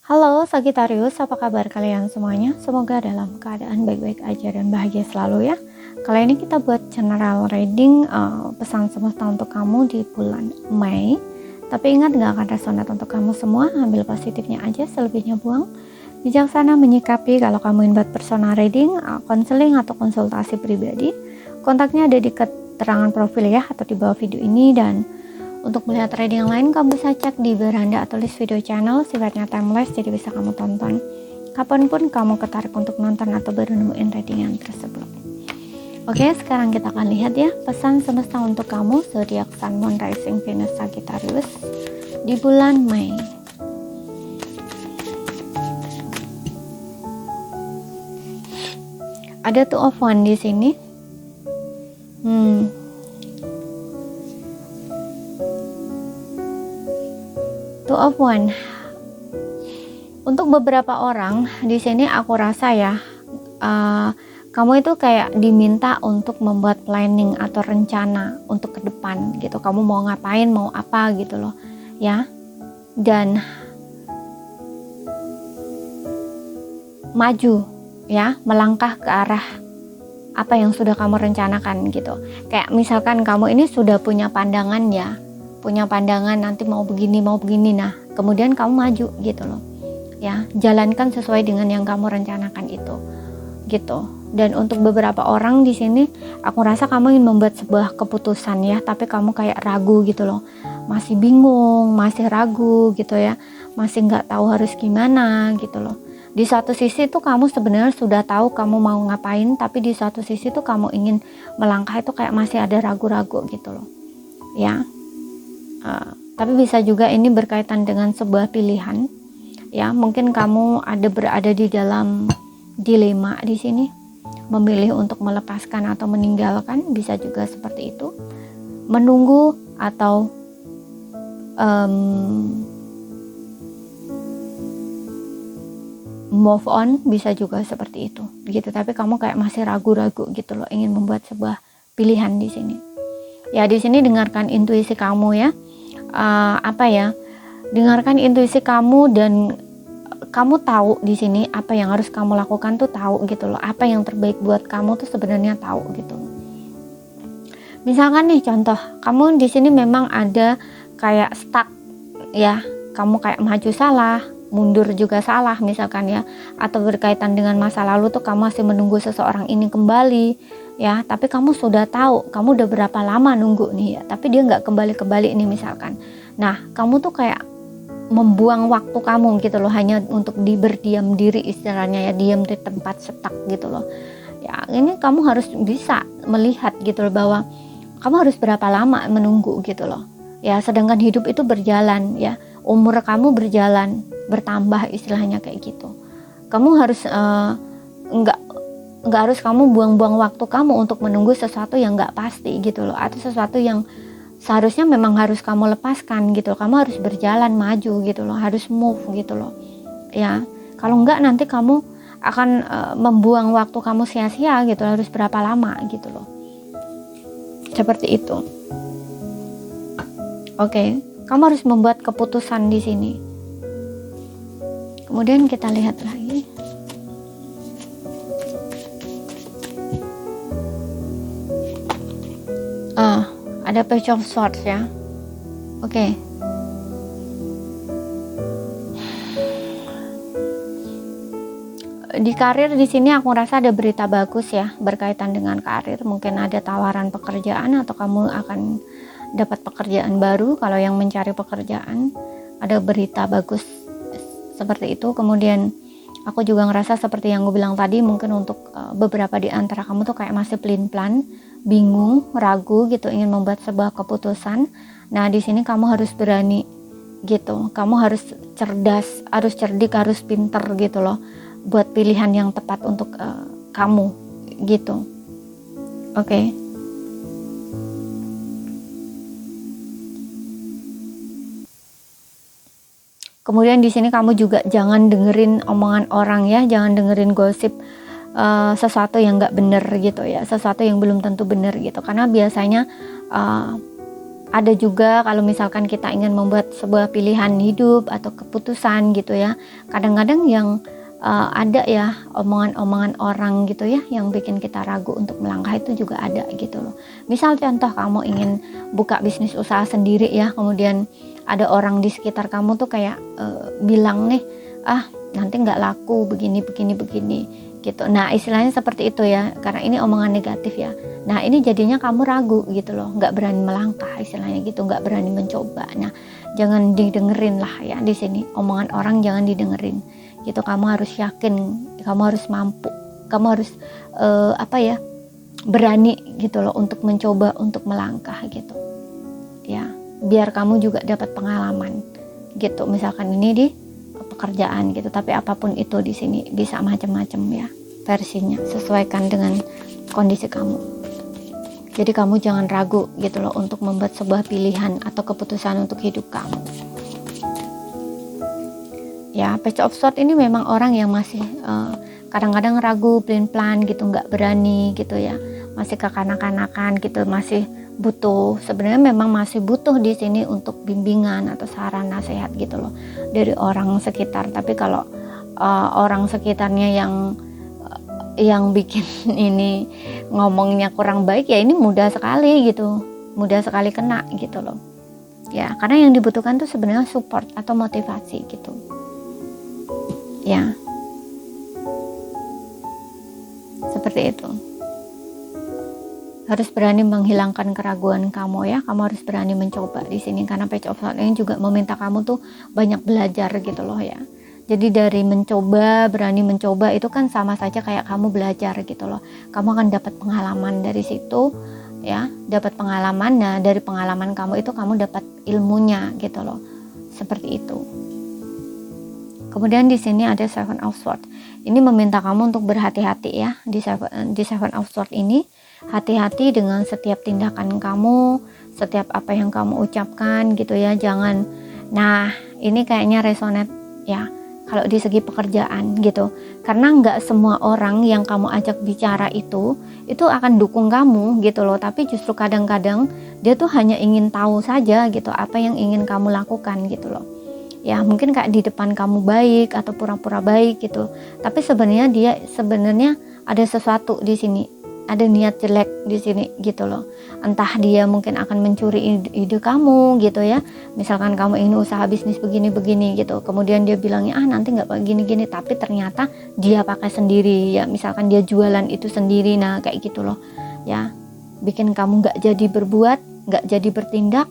Halo Sagittarius, apa kabar kalian semuanya? Semoga dalam keadaan baik-baik aja dan bahagia selalu ya. Kali ini kita buat general reading pesan semesta untuk kamu di bulan Mei. Tapi ingat gak akan resonate untuk kamu semua, ambil positifnya aja, selebihnya buang. Bijaksana menyikapi. Kalau kamu ingin buat personal reading, konseling atau konsultasi pribadi, kontaknya ada di keterangan profil ya, atau di bawah video ini. Dan untuk melihat reading yang lain, kamu bisa cek di beranda atau list video channel, sifatnya timeless, jadi bisa kamu tonton kapanpun kamu ketarik untuk nonton atau baru nemuin reading yang tersebut. Oke, sekarang kita akan lihat ya, pesan semesta untuk kamu, zodiak Sun, Moon, Rising, Venus, Sagittarius di bulan Mei. Ada Two of Wands di sini. Two of Wands. Untuk beberapa orang di sini aku rasa ya, kamu itu kayak diminta untuk membuat planning atau rencana untuk ke depan gitu. Kamu mau ngapain, mau apa gitu loh, ya. Dan maju ya, melangkah ke arah apa yang sudah kamu rencanakan gitu. Kayak misalkan kamu ini sudah punya pandangan ya, punya pandangan nanti mau begini, nah kemudian kamu maju gitu loh ya, jalankan sesuai dengan yang kamu rencanakan itu gitu. Dan untuk beberapa orang di sini aku rasa kamu ingin membuat sebuah keputusan ya, tapi kamu kayak ragu gitu loh, masih bingung, masih ragu gitu ya, masih nggak tahu harus gimana gitu loh. Di satu sisi tuh kamu sebenarnya sudah tahu kamu mau ngapain, tapi di satu sisi tuh kamu ingin melangkah itu kayak masih ada ragu-ragu gitu loh ya. Tapi bisa juga ini berkaitan dengan sebuah pilihan ya. Mungkin kamu berada di dalam dilema di sini, memilih untuk melepaskan atau meninggalkan, bisa juga seperti itu. Menunggu atau move on, bisa juga seperti itu gitu. Tapi kamu kayak masih ragu-ragu gitu loh, ingin membuat sebuah pilihan di sini. Ya, di sini dengarkan intuisi kamu ya. Dengarkan intuisi kamu, dan kamu tahu di sini apa yang harus kamu lakukan tuh tahu gitu loh. Apa yang terbaik buat kamu tuh sebenarnya tahu gitu. Misalkan nih contoh, kamu di sini memang ada kayak stuck ya. Kamu kayak maju salah, mundur juga salah misalkan ya. Atau berkaitan dengan masa lalu tuh kamu masih menunggu seseorang ini kembali ya. Tapi kamu sudah tahu, kamu udah berapa lama nunggu nih ya, tapi dia nggak kembali nih misalkan. Nah, kamu tuh kayak membuang waktu kamu gitu loh, hanya untuk berdiam diri istilahnya ya, diam di tempat stuck gitu loh ya. Ini kamu harus bisa melihat gitu loh, bahwa kamu harus berapa lama menunggu gitu loh ya. Sedangkan hidup itu berjalan ya, umur kamu berjalan, bertambah istilahnya kayak gitu. Kamu harus nggak harus kamu buang-buang waktu kamu untuk menunggu sesuatu yang nggak pasti gitu loh, atau sesuatu yang seharusnya memang harus kamu lepaskan gitu loh. Kamu harus berjalan maju gitu loh, harus move gitu loh ya. Kalau enggak nanti kamu akan membuang waktu kamu sia-sia gitu loh. Harus berapa lama gitu loh, seperti itu. Oke, kamu harus membuat keputusan di sini. Kemudian kita lihat lagi. Ada Page of Swords ya. Oke. Di karir di sini aku rasa ada berita bagus ya, berkaitan dengan karir. Mungkin ada tawaran pekerjaan atau kamu akan dapat pekerjaan baru. Kalau yang mencari pekerjaan, ada berita bagus seperti itu. Kemudian aku juga ngerasa seperti yang gue bilang tadi, mungkin untuk beberapa di antara kamu tuh kayak masih pelin-pelan, bingung, ragu gitu, ingin membuat sebuah keputusan. Nah, di sini kamu harus berani gitu. Kamu harus cerdas, harus cerdik, harus pinter gitu loh, buat pilihan yang tepat untuk kamu gitu. Oke. Kemudian di sini kamu juga jangan dengerin omongan orang ya, jangan dengerin gosip sesuatu yang nggak bener gitu ya, sesuatu yang belum tentu bener gitu. Karena biasanya Ada juga kalau misalkan kita ingin membuat sebuah pilihan hidup atau keputusan gitu ya, kadang-kadang yang ada ya omongan-omongan orang gitu ya yang bikin kita ragu untuk melangkah, itu juga ada gitu loh. Misal contoh kamu ingin buka bisnis usaha sendiri ya, kemudian ada orang di sekitar kamu tuh kayak bilang nih, nanti nggak laku begini gitu. Nah istilahnya seperti itu ya, karena ini omongan negatif ya. Nah ini jadinya kamu ragu gitu loh, nggak berani melangkah istilahnya gitu, nggak berani mencoba. Nah jangan didengerin lah ya di sini, omongan orang jangan didengerin gitu. Kamu harus yakin, kamu harus mampu, kamu harus berani gitu loh untuk mencoba, untuk melangkah gitu ya, biar kamu juga dapat pengalaman gitu. Misalkan ini di pekerjaan gitu, tapi apapun itu di sini bisa macam-macam ya versinya, sesuaikan dengan kondisi kamu. Jadi kamu jangan ragu gitu loh untuk membuat sebuah pilihan atau keputusan untuk hidup kamu. Ya, Page of Swords ini memang orang yang masih kadang-kadang ragu, pelin-pelan gitu, nggak berani gitu ya, masih kekanak-kanakan gitu, masih butuh, sebenarnya memang masih butuh di sini untuk bimbingan atau saran nasihat gitu loh dari orang sekitar. Tapi kalau orang sekitarnya yang bikin ini ngomongnya kurang baik ya, ini mudah sekali gitu, mudah sekali kena gitu loh ya, karena yang dibutuhkan tuh sebenarnya support atau motivasi gitu ya, seperti itu. Harus berani menghilangkan keraguan kamu ya, kamu harus berani mencoba di sini, karena Page of Swords ini juga meminta kamu tuh banyak belajar gitu loh ya. Jadi dari mencoba, berani mencoba itu kan sama saja kayak kamu belajar gitu loh. Kamu akan dapat pengalaman dari situ ya, dapat pengalaman. Nah dari pengalaman kamu itu kamu dapat ilmunya gitu loh, seperti itu. Kemudian di sini ada Seven of Swords. Ini meminta kamu untuk berhati-hati ya, di Seven of Swords ini. Hati-hati dengan setiap tindakan kamu, setiap apa yang kamu ucapkan gitu ya, jangan. Nah ini kayaknya resonate ya kalau di segi pekerjaan gitu, karena nggak semua orang yang kamu ajak bicara itu akan dukung kamu gitu loh, tapi justru kadang-kadang dia tuh hanya ingin tahu saja gitu apa yang ingin kamu lakukan gitu loh ya. Mungkin kayak di depan kamu baik atau pura-pura baik gitu, tapi sebenarnya dia ada sesuatu di sini, ada niat jelek di sini gitu loh. Entah dia mungkin akan mencuri ide kamu gitu ya. Misalkan kamu ingin usaha bisnis begini-begini gitu, kemudian dia bilangnya nanti nggak gini-gini, tapi ternyata dia pakai sendiri ya. Misalkan dia jualan itu sendiri, nah kayak gitu loh ya, bikin kamu nggak jadi berbuat, nggak jadi bertindak,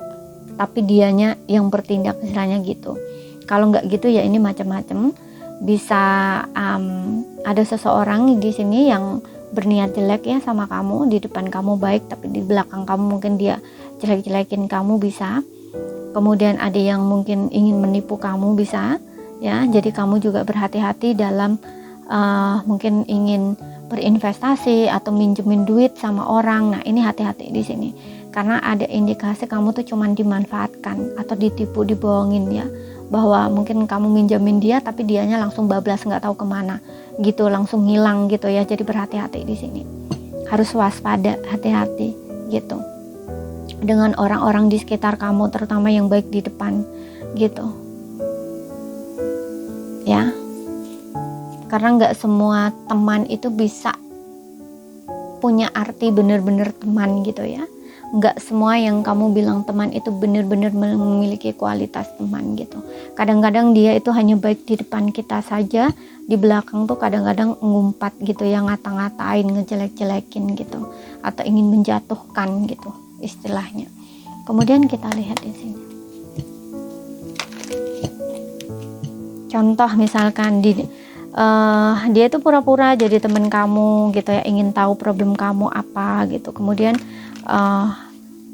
tapi dianya yang bertindak istilahnya gitu. Kalau nggak gitu ya ini macam-macam. Bisa ada seseorang di sini yang berniat jelek ya sama kamu, di depan kamu baik tapi di belakang kamu mungkin dia jelek-jelekin kamu, bisa. Kemudian ada yang mungkin ingin menipu kamu, bisa ya. Jadi kamu juga berhati-hati dalam mungkin ingin berinvestasi atau minjemin duit sama orang. Nah ini hati-hati di sini, karena ada indikasi kamu tuh cuman dimanfaatkan atau ditipu, dibohongin ya, bahwa mungkin kamu minjemin dia tapi dianya langsung bablas, nggak tahu kemana gitu, langsung hilang gitu ya. Jadi berhati-hati di sini, harus waspada, hati-hati gitu dengan orang-orang di sekitar kamu, terutama yang baik di depan gitu ya, karena nggak semua teman itu bisa punya arti bener-bener teman gitu ya. Nggak semua yang kamu bilang teman itu benar-benar memiliki kualitas teman gitu. Kadang-kadang dia itu hanya baik di depan kita saja, di belakang tuh kadang-kadang ngumpat gitu ya, ngata-ngatain, ngejelek-jelekin gitu, atau ingin menjatuhkan gitu istilahnya. Kemudian kita lihat di sini. Contoh misalkan dia itu pura-pura jadi teman kamu gitu ya, ingin tahu problem kamu apa gitu, kemudian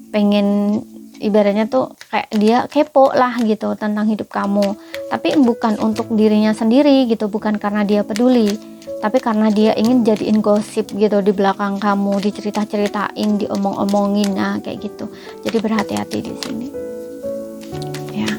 pengen ibaratnya tuh kayak dia kepo lah gitu tentang hidup kamu, tapi bukan untuk dirinya sendiri gitu, bukan karena dia peduli, tapi karena dia ingin jadiin gosip gitu di belakang kamu, dicerita-ceritain, diomong-omongin, nah kayak gitu. Jadi berhati-hati di sini ya.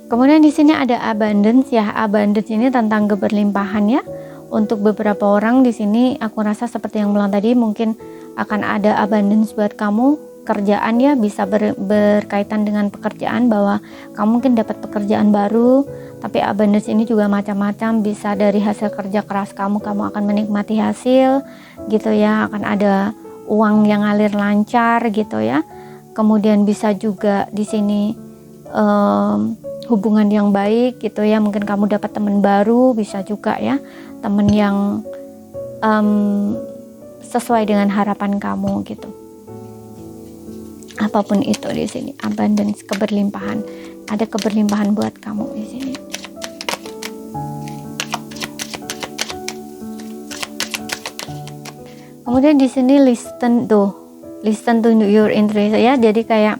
Kemudian di sini ada abundance ya. Abundance ini tentang keberlimpahan ya. Untuk beberapa orang di sini aku rasa seperti yang bilang tadi, mungkin akan ada abundance buat kamu, kerjaan ya, bisa berkaitan dengan pekerjaan, bahwa kamu mungkin dapat pekerjaan baru. Tapi abundance ini juga macam-macam, bisa dari hasil kerja keras kamu akan menikmati hasil gitu ya, akan ada uang yang ngalir lancar gitu ya. Kemudian bisa juga di sini hubungan yang baik gitu ya, mungkin kamu dapat teman baru, bisa juga ya, teman yang sesuai dengan harapan kamu gitu. Apapun itu di sini, abundance, keberlimpahan, ada keberlimpahan buat kamu di sini. Kemudian di sini listen to your intuition ya, jadi kayak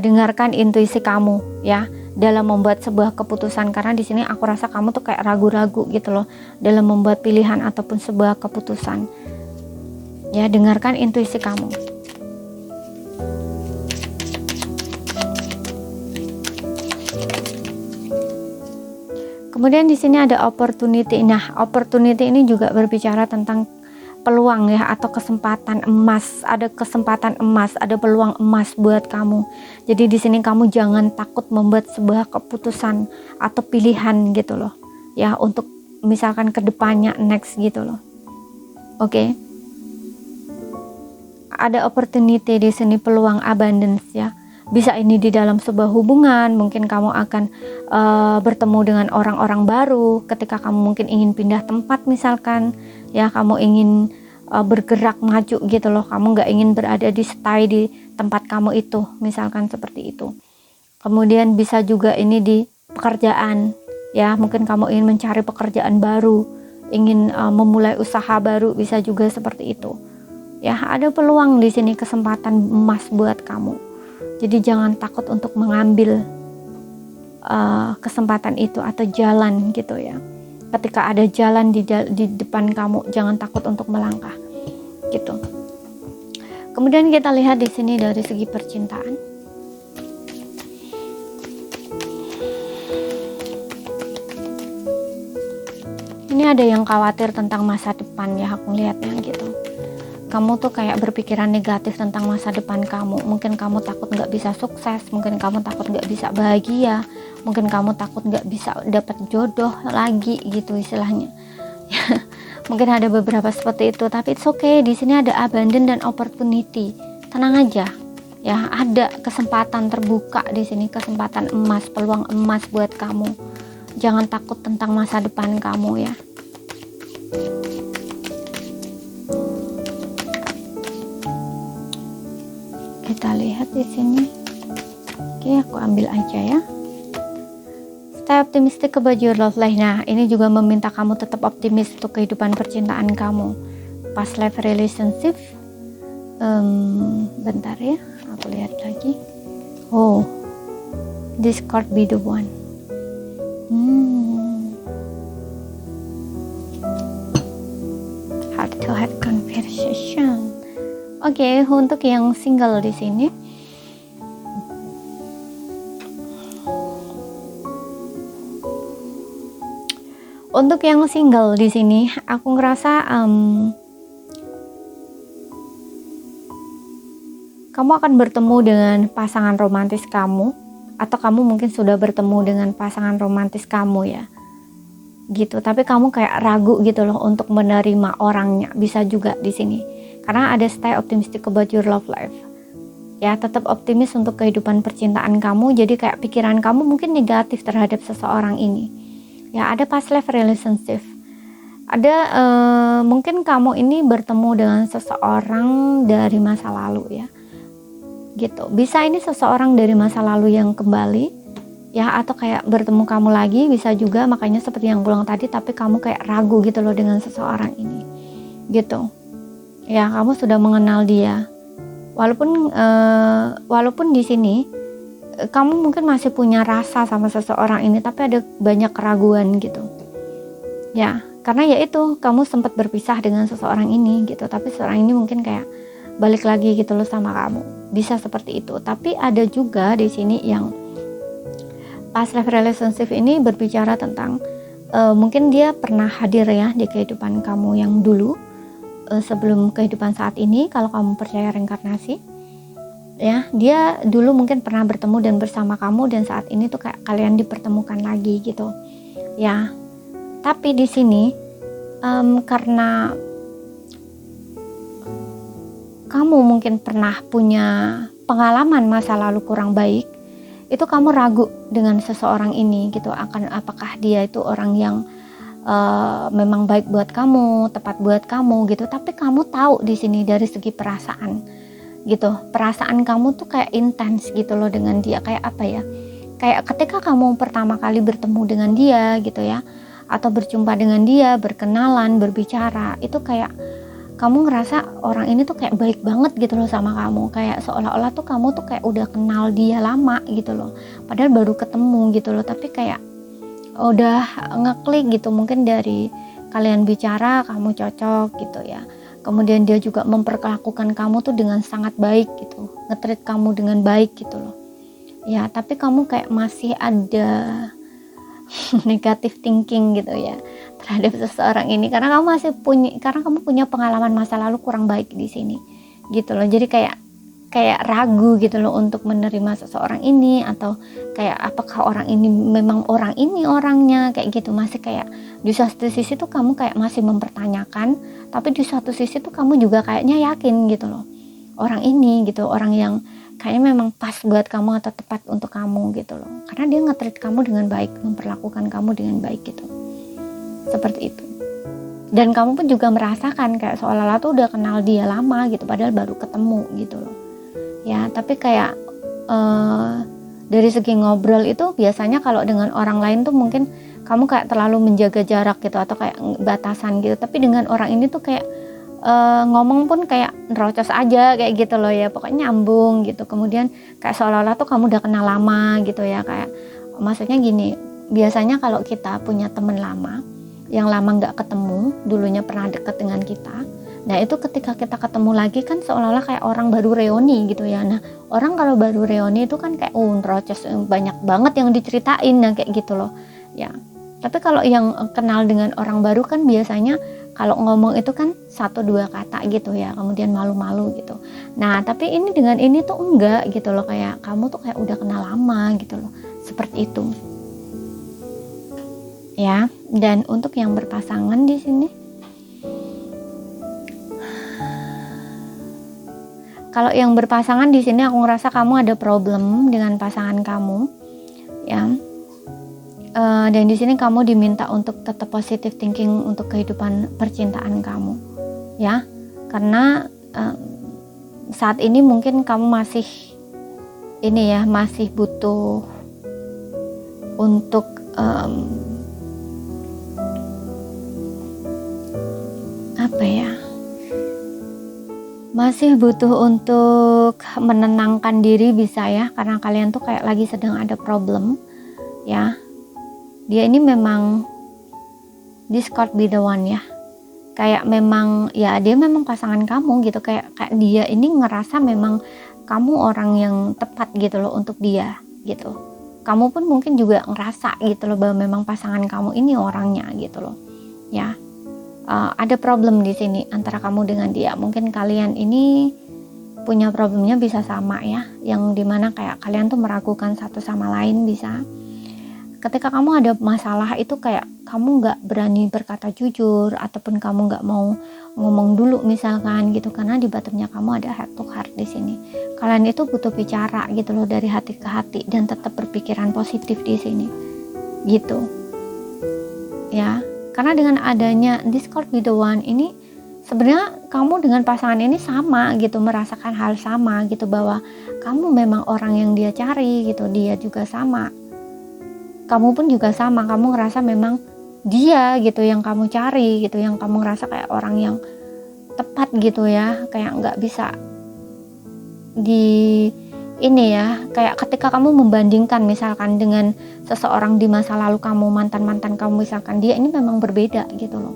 dengarkan intuisi kamu ya dalam membuat sebuah keputusan, karena di sini aku rasa kamu tuh kayak ragu-ragu gitu loh dalam membuat pilihan ataupun sebuah keputusan. Ya, dengarkan intuisi kamu. Kemudian di sini ada opportunity. Nah, opportunity ini juga berbicara tentang peluang ya, atau kesempatan emas. Ada kesempatan emas, ada peluang emas buat kamu. Jadi di sini kamu jangan takut membuat sebuah keputusan atau pilihan gitu loh. Ya, untuk misalkan ke depannya next gitu loh. Oke. Ada opportunity di sini, peluang abundance ya. Bisa ini di dalam sebuah hubungan, mungkin kamu akan bertemu dengan orang-orang baru ketika kamu mungkin ingin pindah tempat misalkan ya, kamu ingin bergerak maju gitu loh, kamu nggak ingin berada di stay di tempat kamu itu misalkan seperti itu. Kemudian bisa juga ini di pekerjaan ya, mungkin kamu ingin mencari pekerjaan baru, ingin memulai usaha baru, bisa juga seperti itu ya. Ada peluang di sini, kesempatan emas buat kamu. Jadi jangan takut untuk mengambil kesempatan itu atau jalan gitu ya. Ketika ada jalan di depan kamu, jangan takut untuk melangkah gitu. Kemudian kita lihat di sini dari segi percintaan. Ini ada yang khawatir tentang masa depan ya, aku lihatnya gitu. Kamu tuh kayak berpikiran negatif tentang masa depan kamu. Mungkin kamu takut nggak bisa sukses, mungkin kamu takut nggak bisa bahagia, mungkin kamu takut nggak bisa dapat jodoh lagi gitu istilahnya. Mungkin ada beberapa seperti itu, tapi it's okay. Di sini ada abundance dan opportunity. Tenang aja ya, ada kesempatan terbuka di sini, kesempatan emas, peluang emas buat kamu. Jangan takut tentang masa depan kamu ya. Kita lihat di sini. Oke, aku ambil aja ya. Stay optimistic about your love life. Nah, ini juga meminta kamu tetap optimis untuk kehidupan percintaan kamu. Past life relationship. Bentar ya, aku lihat lagi. Oh, this card be the one. Heart to heart conversation. Oke, untuk yang single di sini, aku ngerasa kamu akan bertemu dengan pasangan romantis kamu, atau kamu mungkin sudah bertemu dengan pasangan romantis kamu ya, gitu. Tapi kamu kayak ragu gitu loh untuk menerima orangnya, bisa juga di sini. Karena ada stay optimistic about your love life. Ya, tetap optimis untuk kehidupan percintaan kamu. Jadi kayak pikiran kamu mungkin negatif terhadap seseorang ini. Ya, ada past life relationship. Ada mungkin kamu ini bertemu dengan seseorang dari masa lalu ya. Gitu. Bisa ini seseorang dari masa lalu yang kembali ya, atau kayak bertemu kamu lagi, bisa juga. Makanya seperti yang bilang tadi, tapi kamu kayak ragu gitu loh dengan seseorang ini. Gitu. Ya, kamu sudah mengenal dia, walaupun di sini kamu mungkin masih punya rasa sama seseorang ini, tapi ada banyak keraguan gitu ya, karena ya itu, kamu sempat berpisah dengan seseorang ini gitu, tapi seseorang ini mungkin kayak balik lagi gitu loh sama kamu, bisa seperti itu. Tapi ada juga di sini yang past life relationship ini berbicara tentang mungkin dia pernah hadir ya di kehidupan kamu yang dulu, sebelum kehidupan saat ini. Kalau kamu percaya reinkarnasi, ya, dia dulu mungkin pernah bertemu dan bersama kamu, dan saat ini tuh kayak kalian dipertemukan lagi gitu ya. Tapi di sini karena kamu mungkin pernah punya pengalaman masa lalu kurang baik, itu kamu ragu dengan seseorang ini gitu, akan apakah dia itu orang yang memang baik buat kamu, tepat buat kamu gitu. Tapi kamu tahu di sini dari segi perasaan gitu, perasaan kamu tuh kayak intens gitu loh dengan dia. Kayak apa ya, kayak ketika kamu pertama kali bertemu dengan dia gitu ya, atau berjumpa dengan dia, berkenalan, berbicara, itu kayak kamu ngerasa orang ini tuh kayak baik banget gitu loh sama kamu, kayak seolah-olah tuh kamu tuh kayak udah kenal dia lama gitu loh, padahal baru ketemu gitu loh, tapi kayak udah ngeklik gitu. Mungkin dari kalian bicara kamu cocok gitu ya, kemudian dia juga memperlakukan kamu tuh dengan sangat baik gitu, nge-treat kamu dengan baik gitu loh ya. Tapi kamu kayak masih ada negative thinking gitu ya terhadap seseorang ini, karena kamu punya pengalaman masa lalu kurang baik di sini gitu loh. Jadi kayak ragu gitu loh untuk menerima seseorang ini, atau kayak apakah orang ini memang orang ini orangnya, kayak gitu. Masih kayak di satu sisi tuh kamu kayak masih mempertanyakan, tapi di satu sisi tuh kamu juga kayaknya yakin gitu loh, orang ini gitu, orang yang kayaknya memang pas buat kamu atau tepat untuk kamu gitu loh, karena dia nge-treat kamu dengan baik, memperlakukan kamu dengan baik gitu, seperti itu. Dan kamu pun juga merasakan kayak seolah-olah tuh udah kenal dia lama gitu, padahal baru ketemu gitu loh ya. Tapi kayak dari segi ngobrol itu biasanya kalau dengan orang lain tuh mungkin kamu kayak terlalu menjaga jarak gitu, atau kayak batasan gitu. Tapi dengan orang ini tuh kayak ngomong pun kayak nerocos aja kayak gitu loh ya, pokoknya nyambung gitu. Kemudian kayak seolah-olah tuh kamu udah kenal lama gitu ya. Kayak maksudnya gini, biasanya kalau kita punya teman lama yang lama nggak ketemu, dulunya pernah deket dengan kita, nah itu ketika kita ketemu lagi kan seolah-olah kayak orang baru reuni gitu ya. Nah orang kalau baru reuni itu kan kayak nerocos, banyak banget yang diceritain, nah kayak gitu loh ya. Tapi kalau yang kenal dengan orang baru kan biasanya kalau ngomong itu kan 1-2 kata gitu ya, kemudian malu-malu gitu. Nah tapi ini dengan ini tuh enggak gitu loh, kayak kamu tuh kayak udah kenal lama gitu loh, seperti itu ya. Dan untuk yang berpasangan di sini, kalau yang berpasangan di sini aku ngerasa kamu ada problem dengan pasangan kamu ya. Dan di sini kamu diminta untuk tetap positive thinking untuk kehidupan percintaan kamu ya, karena saat ini mungkin kamu masih ini ya, masih butuh untuk apa ya, masih butuh untuk menenangkan diri bisa ya, karena kalian tuh kayak lagi sedang ada problem ya. Dia ini memang this could be the one ya, kayak memang ya dia memang pasangan kamu gitu, kayak dia ini ngerasa memang kamu orang yang tepat gitu loh untuk dia gitu. Kamu pun mungkin juga ngerasa gitu loh bahwa memang pasangan kamu ini orangnya gitu loh ya. Ada problem di sini antara kamu dengan dia. Mungkin kalian ini punya problemnya bisa sama ya, yang dimana kayak kalian tuh meragukan satu sama lain bisa. Ketika kamu ada masalah itu kayak kamu nggak berani berkata jujur, ataupun kamu nggak mau ngomong dulu misalkan gitu, karena di bottomnya kamu ada heart to heart di sini. Kalian itu butuh bicara gitu loh dari hati ke hati, dan tetap berpikiran positif di sini gitu ya. Karena dengan adanya this could be the one ini, sebenarnya kamu dengan pasangan ini sama gitu, merasakan hal sama gitu, bahwa kamu memang orang yang dia cari gitu, dia juga sama. Kamu pun juga sama, kamu ngerasa memang dia gitu yang kamu cari gitu, yang kamu ngerasa kayak orang yang tepat gitu ya, kayak nggak bisa di ini ya. Kayak ketika kamu membandingkan misalkan dengan seseorang di masa lalu kamu, mantan kamu misalkan, dia ini memang berbeda gitu loh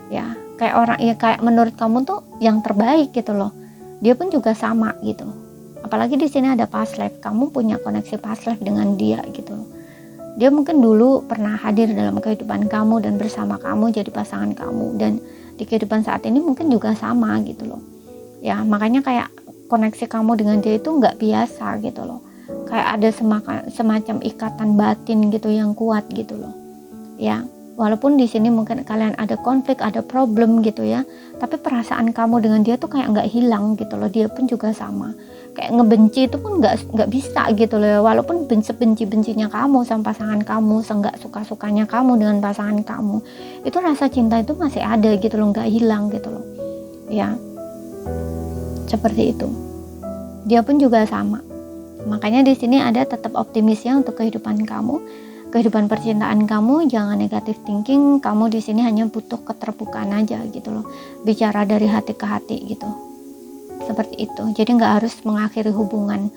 ya. Kayak orang ya, kayak menurut kamu tuh yang terbaik gitu loh, dia pun juga sama gitu. Apalagi di sini ada past life, kamu punya koneksi past life dengan dia gitu loh Dia mungkin dulu pernah hadir dalam kehidupan kamu dan bersama kamu jadi pasangan kamu, dan di kehidupan saat ini mungkin juga sama gitu loh. Ya, makanya kayak koneksi kamu dengan dia itu nggak biasa gitu loh. Kayak ada semacam ikatan batin gitu yang kuat gitu loh. Ya, walaupun di sini mungkin kalian ada konflik, ada problem gitu ya, tapi perasaan kamu dengan dia tuh kayak nggak hilang gitu loh. Dia pun juga sama. Kayak ngebenci itu pun nggak bisa gitu loh, walaupun benci-bencinya kamu sama pasangan kamu, nggak suka-sukanya kamu dengan pasangan kamu, itu rasa cinta itu masih ada gitu loh, nggak hilang gitu loh ya, seperti itu. Dia pun juga sama, makanya di sini ada tetap optimisnya untuk kehidupan kamu, kehidupan percintaan kamu. Jangan negatif thinking, kamu di sini hanya butuh keterbukaan aja gitu loh, bicara dari hati ke hati gitu. Seperti itu. Jadi nggak harus mengakhiri hubungan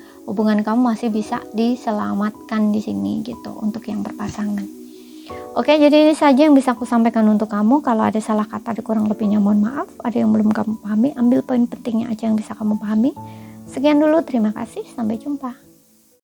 kamu masih bisa diselamatkan di sini gitu untuk yang berpasangan. Oke, jadi ini saja yang bisa aku sampaikan untuk kamu. Kalau ada salah kata, ada kurang lebihnya mohon maaf. Ada yang belum kamu pahami, ambil poin pentingnya aja yang bisa kamu pahami. Sekian dulu, terima kasih, sampai jumpa.